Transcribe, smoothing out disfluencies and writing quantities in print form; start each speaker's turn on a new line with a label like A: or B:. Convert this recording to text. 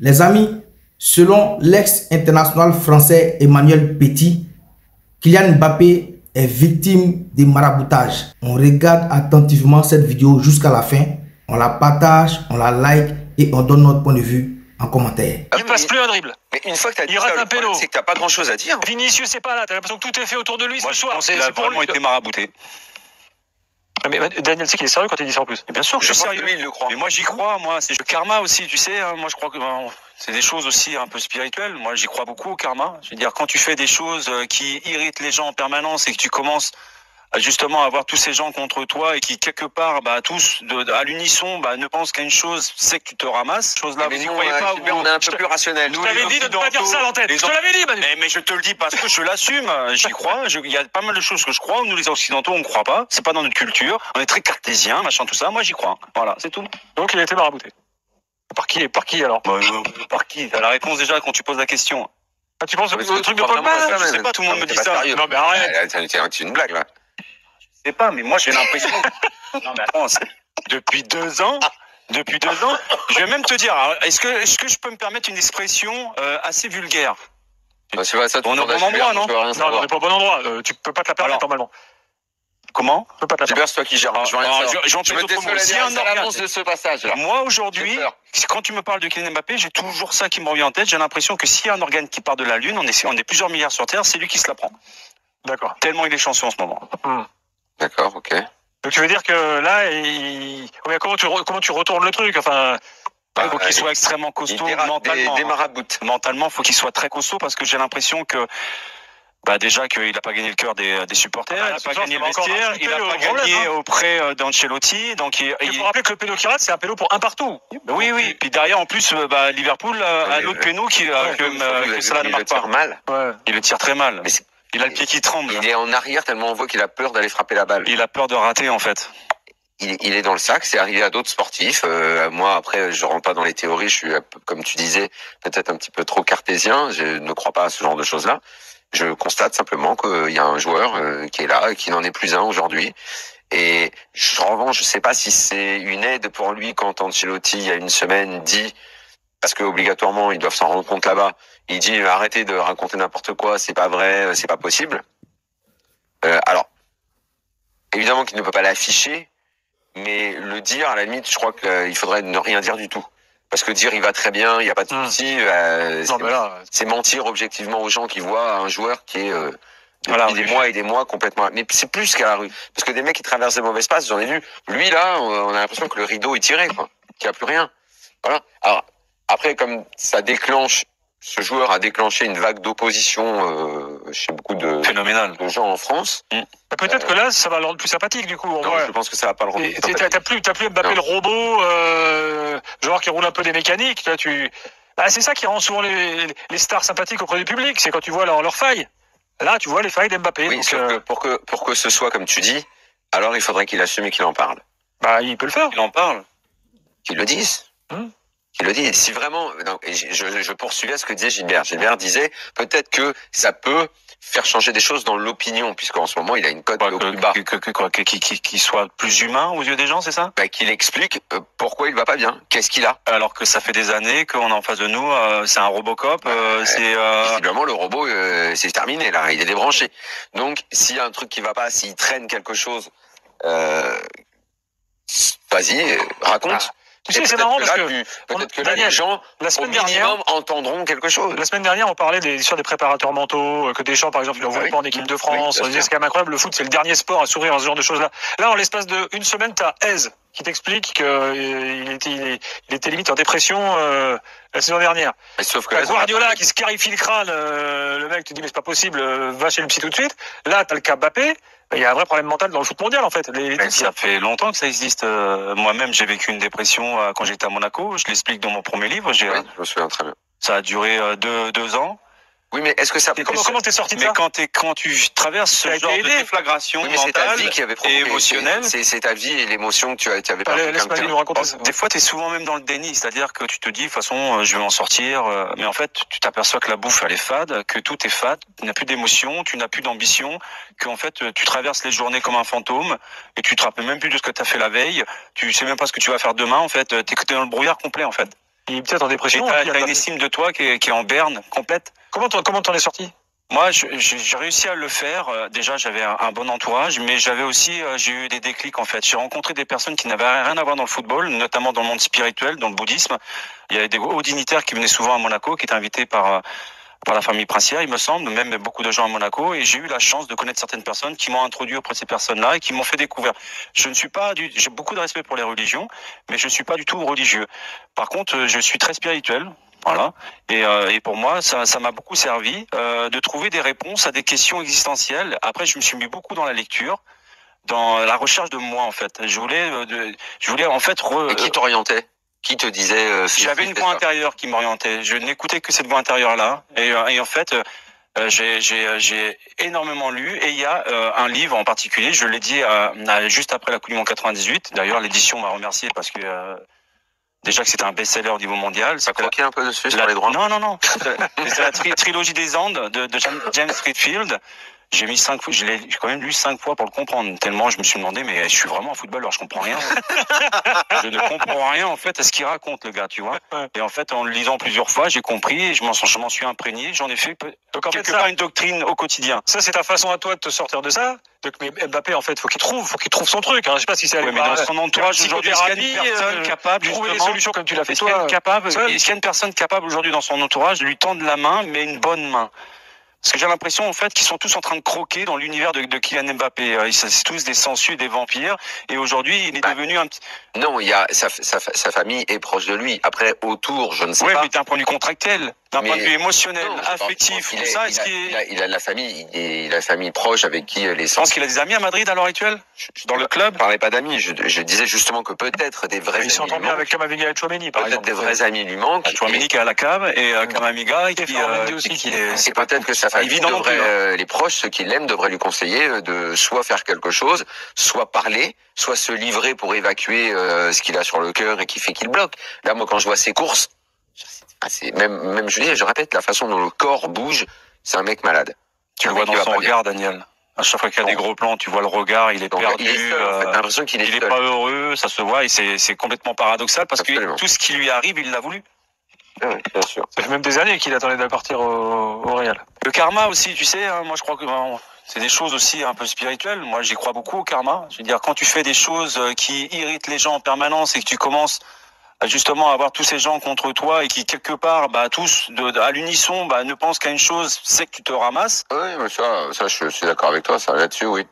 A: Les amis, selon l'ex-international français Emmanuel Petit, Kylian Mbappé est victime de maraboutage. On regarde attentivement cette vidéo jusqu'à la fin, on la partage, on la like et on donne notre point de vue en commentaire.
B: Il ne passe plus un dribble.
C: Mais une fois que tu as dit
B: Il rate
C: ça,
B: un péno.
C: c'est que tu n'as pas grand chose à dire.
B: Vinicius, c'est pas là. Tu as l'impression que tout est fait autour de lui
D: Moi,
B: ce
D: je
B: soir.
D: pense qu'il a
B: C'est pour
D: vraiment
B: lui.
D: été marabouté.
B: Mais Daniel, c'est qu'il est sérieux quand il dit ça en plus.
D: Et bien sûr,
C: Je
D: je suis
C: pense que
D: sérieux.
C: lui, il le croit.
D: Mais moi, j'y crois. Moi, c'est le karma aussi, tu sais. Moi, je crois que c'est des choses aussi un peu spirituelles. Moi, j'y crois beaucoup au karma. Je veux dire, quand tu fais des choses qui irritent les gens en permanence et que tu commences justement à avoir tous ces gens contre toi et qui quelque part, tous à l'unisson, ne pensent qu'à une chose, c'est que tu te ramasses. Chose là,
C: Mais
D: vous y
C: nous,
D: croyez pas.
C: Gilbert, on est un peu plus rationnel.
B: Je t'avais dit de ne pas dire ça à l'antenne. Je te l'avais dit, Manu.
D: Mais je te le dis parce que je l'assume, j'y crois. Il y a pas mal de choses que je crois. Nous, les Occidentaux, on ne croit pas. C'est pas dans notre culture. On est très cartésien, machin, tout ça. Moi, j'y crois. Voilà, c'est tout.
B: Donc il a été marabouté. Par qui alors?
D: Par qui? T'as la réponse déjà quand tu poses la question.
B: Ah, tu penses
C: Est-ce
B: au
C: que
B: truc
C: tu
B: de
C: crois
B: Pogba
C: vraiment à
B: là?
C: ça,
D: Je sais
C: man?
D: pas, tout le monde me dit
C: C'est pas
D: ça.
C: sérieux.
B: Non mais arrête.
C: C'est une blague là.
D: Je sais pas, mais moi, j'ai l'impression. Non, mais attends, depuis 2 ans. Je vais même te dire, alors, est-ce que je peux me permettre une expression assez vulgaire?
C: C'est pas ça,
D: On est au bon endroit, non?
B: Non, on n'est pas au bon endroit. Tu peux pas te la permettre
D: Alors,
B: normalement.
D: Comment?
B: Tu peux pas te la permettre.
C: Gilbert, c'est toi qui gères. Je veux rien savoir.
D: J'en
C: Je
D: peux
C: me
D: d'autres mots.
C: désolé
D: Si un
C: à
D: organe-
C: l'avance de ce passage là.
D: Moi, aujourd'hui,
C: J'ai peur.
D: quand tu me parles de Kylian Mbappé, j'ai toujours ça qui me revient en tête. J'ai l'impression que s'il y a un organe qui part de la Lune, on est plusieurs milliards sur Terre, c'est lui qui se la prend.
B: D'accord.
D: Tellement il est chanceux en ce moment.
C: D'accord, ok.
B: Donc tu veux dire que là, ouais, comment tu retournes le truc? Enfin,
D: Il faut qu'il soit extrêmement costaud mentalement.
C: Des maraboutes.
D: Mentalement, il faut qu'il soit très costaud parce que j'ai l'impression que déjà qu'il n'a pas gagné le cœur des supporters, il n'a pas gagné le vestiaire, il n'a pas gagné auprès d'Ancelotti. Donc
B: il faut rappeler que le péno qui rate, c'est un péno pour un partout.
D: oui. Puis derrière, en plus, Liverpool a l'autre péno que Salah ne marque pas.
C: Mal.
B: Ouais.
D: Il le tire très mal.
C: Mais
D: Il a le pied qui tremble.
C: il est en arrière tellement on voit qu'il a peur d'aller frapper la balle.
D: Il a peur de rater, en fait.
C: Il est dans le sac, c'est arrivé à d'autres sportifs. Moi, après, je rentre pas dans les théories. Je suis, comme tu disais, peut-être un petit peu trop cartésien. Je ne crois pas à ce genre de choses-là. Je constate simplement qu'il y a un joueur qui est là et qui n'en est plus un aujourd'hui. Et en revanche, je sais pas si c'est une aide pour lui quand Ancelotti, il y a une semaine, dit, parce que obligatoirement, ils doivent s'en rendre compte là-bas, il dit arrêtez de raconter n'importe quoi, c'est pas vrai, c'est pas possible. Alors, évidemment qu'il ne peut pas l'afficher, mais le dire, à la limite, je crois qu'il faudrait ne rien dire du tout. Parce que dire il va très bien, il n'y a pas de souci, c'est mentir objectivement aux gens qui voient un joueur qui est depuis des mois et des mois complètement. Mais c'est plus qu'à la rue. Parce que des mecs qui traversent des mauvais passes, j'en ai vu. Lui là, on a l'impression que le rideau est tiré, quoi. Qu'il n'y a plus rien. Voilà. Alors après, comme ça déclenche, ce joueur a déclenché une vague d'opposition chez beaucoup de gens en France.
B: Peut-être que là, ça va le rendre plus sympathique du coup.
C: Non, je pense que ça va pas le rendre plus sympathique.
B: T'as plus Mbappé le robot, genre qui roule un peu des mécaniques. Là, c'est ça qui rend souvent les stars sympathiques auprès du public. C'est quand tu vois leurs failles. Là, tu vois les failles d'Mbappé.
C: Oui,
B: donc,
C: sauf que pour que ce soit comme tu dis, alors il faudrait qu'il assume et qu'il en parle.
B: Il peut le faire.
D: Il en parle.
C: Qu'il le dise. Qu'il le dise. Si vraiment, non, et je poursuivais ce que disait Gilbert. Gilbert disait peut-être que ça peut faire changer des choses dans l'opinion, puisqu'en ce moment il a une cote au plus bas.
D: Qu'il soit plus humain aux yeux des gens, c'est ça?
C: Qu'il explique pourquoi il va pas bien, qu'est-ce qu'il a.
D: Alors que ça fait des années qu'on est en face de nous, c'est un Robocop.
C: Visiblement le robot c'est terminé là, il est débranché. Donc s'il y a un truc qui va pas, s'il traîne quelque chose, vas-y, raconte.
B: Tu sais, c'est marrant parce que
C: peut-être que là, les gens, au minimum, entendront quelque chose.
B: La semaine dernière, on parlait sur des préparateurs mentaux, que Deschamps, par exemple, il n'envoie pas en équipe de France. On disait, c'est quand même incroyable, le foot, c'est le dernier sport à sourire à ce genre de choses-là. Là, en l'espace d'une semaine, t'as Hez qui t'explique qu'il était limite en dépression la saison dernière.
C: Sauf que
B: Guardiola qui se clarifie le crâne, le mec te dit mais c'est pas possible, va chez le psy tout de suite. Là, t'as le cas Mbappé. Il y a un vrai problème mental dans le foot mondial en fait.
D: Ça fait longtemps que ça existe. Moi-même, j'ai vécu une dépression quand j'étais à Monaco. Je l'explique dans mon premier livre.
C: Je me souviens très bien.
D: Ça a duré 2 ans.
C: Oui, mais est-ce que ça...
B: Comment t'es sorti de ça?
D: Mais quand tu traverses ce genre de déflagration mentale et émotionnelle...
C: C'est ta vie et l'émotion que tu avais pas.
B: Laisse-moi nous raconter ça.
D: Des fois, tu es souvent même dans le déni. C'est-à-dire que tu te dis, de toute façon, je vais en sortir. Mais en fait, tu t'aperçois que la bouffe, elle est fade, que tout est fade. Tu n'as plus d'émotion, tu n'as plus d'ambition. Qu'en fait, tu traverses les journées comme un fantôme. Et tu te rappelles même plus de ce que tu as fait la veille. Tu sais même pas ce que tu vas faire demain, en fait. Tu es dans le brouillard complet, en fait.
B: Il est peut-être en dépression.
D: T'as une estime de toi qui est en berne complète.
B: Comment t'en es sorti?
D: Moi, j'ai réussi à le faire. Déjà, j'avais un bon entourage, mais j'avais aussi, j'ai eu des déclics en fait. J'ai rencontré des personnes qui n'avaient rien à voir dans le football, notamment dans le monde spirituel, dans le bouddhisme. Il y avait des hauts dignitaires qui venaient souvent à Monaco, qui étaient invités par la famille princière, il me semble, même beaucoup de gens à Monaco. Et j'ai eu la chance de connaître certaines personnes qui m'ont introduit auprès de ces personnes-là et qui m'ont fait découvrir. J'ai beaucoup de respect pour les religions, mais je ne suis pas du tout religieux. Par contre, je suis très spirituel. Voilà. Et pour moi, ça m'a beaucoup servi de trouver des réponses à des questions existentielles. Après, je me suis mis beaucoup dans la lecture, dans la recherche de moi en fait. Je voulais en fait.
C: Et qui t'orientait? Qui te disait
D: J'avais une voix intérieure qui m'orientait. Je n'écoutais que cette voix intérieure-là. Et en fait, j'ai énormément lu. Et il y a un livre en particulier. Je l'ai dit juste après la Coupe du Monde 98. D'ailleurs, l'édition m'a remercié parce que. Déjà que c'était un best-seller au niveau mondial.
C: Ça croquait un peu dessus sur les droits?
D: Non. C'est la trilogie des Andes de James Hetfield. J'ai mis 5 fois, j'ai quand même lu 5 fois pour le comprendre. Tellement je me suis demandé, mais je suis vraiment un footballeur, je comprends rien. Je ne comprends rien en fait à ce qu'il raconte le gars, tu vois. Et en fait, en le lisant plusieurs fois, j'ai compris et je m'en suis imprégné. J'en ai fait quelque part une doctrine au quotidien.
B: Ça, c'est ta façon à toi de te sortir de ça. Mais Mbappé, en fait, faut qu'il trouve son truc. Hein. Je sais pas si c'est.
D: Ouais, mais dans son entourage aujourd'hui, est-ce qu'il y a une personne capable
B: trouver des solutions comme tu l'as fait toi.
D: Est-ce qu'il y a une personne capable aujourd'hui dans son entourage de lui tendre la main, mais une bonne main? Parce que j'ai l'impression en fait qu'ils sont tous en train de croquer dans l'univers de Kylian Mbappé. C'est tous des sangsues, des vampires. Et aujourd'hui, il est devenu un petit.
C: Non, il y a sa famille est proche de lui. Après, autour, je ne sais pas.
D: Oui, mais d'un point de vue contractuel, d'un point de vue émotionnel, affectif, tout ça.
C: Il a la famille, il a la famille proche avec qui les.
D: Je pense qu'il a des amis à Madrid à l'heure actuelle. Dans le club.
C: Je parlais pas d'amis. Je disais justement que peut-être des vrais.
B: Il s'entend bien avec Kamavinga et Chouameni, par exemple.
C: Peut-être des vrais amis lui manquent.
D: Chouameni qui est à la cave et Kamavinga qui
C: c'est peut-être que sa famille devrait, les proches, ceux qui l'aiment, devraient lui conseiller de soit faire quelque chose, soit parler, soit se livrer pour évacuer ce qu'il a sur le cœur et qui fait qu'il bloque. Là, moi, quand je vois ses courses, c'est même je répète, la façon dont le corps bouge, c'est un mec malade.
D: Tu le vois dans son regard, Daniel. À chaque fois qu'il y a des gros plans, tu vois le regard, il est perdu.
C: T'as l'impression qu'il
D: est pas heureux, ça se voit et c'est complètement paradoxal parce que tout ce qui lui arrive, il l'a voulu.
C: Oui, bien sûr.
B: Ça fait même des années qu'il attendait de partir au Real.
D: Le karma aussi, tu sais, hein, moi je crois que c'est des choses aussi un peu spirituelles. Moi j'y crois beaucoup au karma. Je veux dire, quand tu fais des choses qui irritent les gens en permanence et que tu commences justement à avoir tous ces gens contre toi et qui quelque part, tous à l'unisson, ne pensent qu'à une chose, c'est que tu te ramasses.
C: Oui, mais ça, je suis d'accord avec toi, ça là-dessus, oui.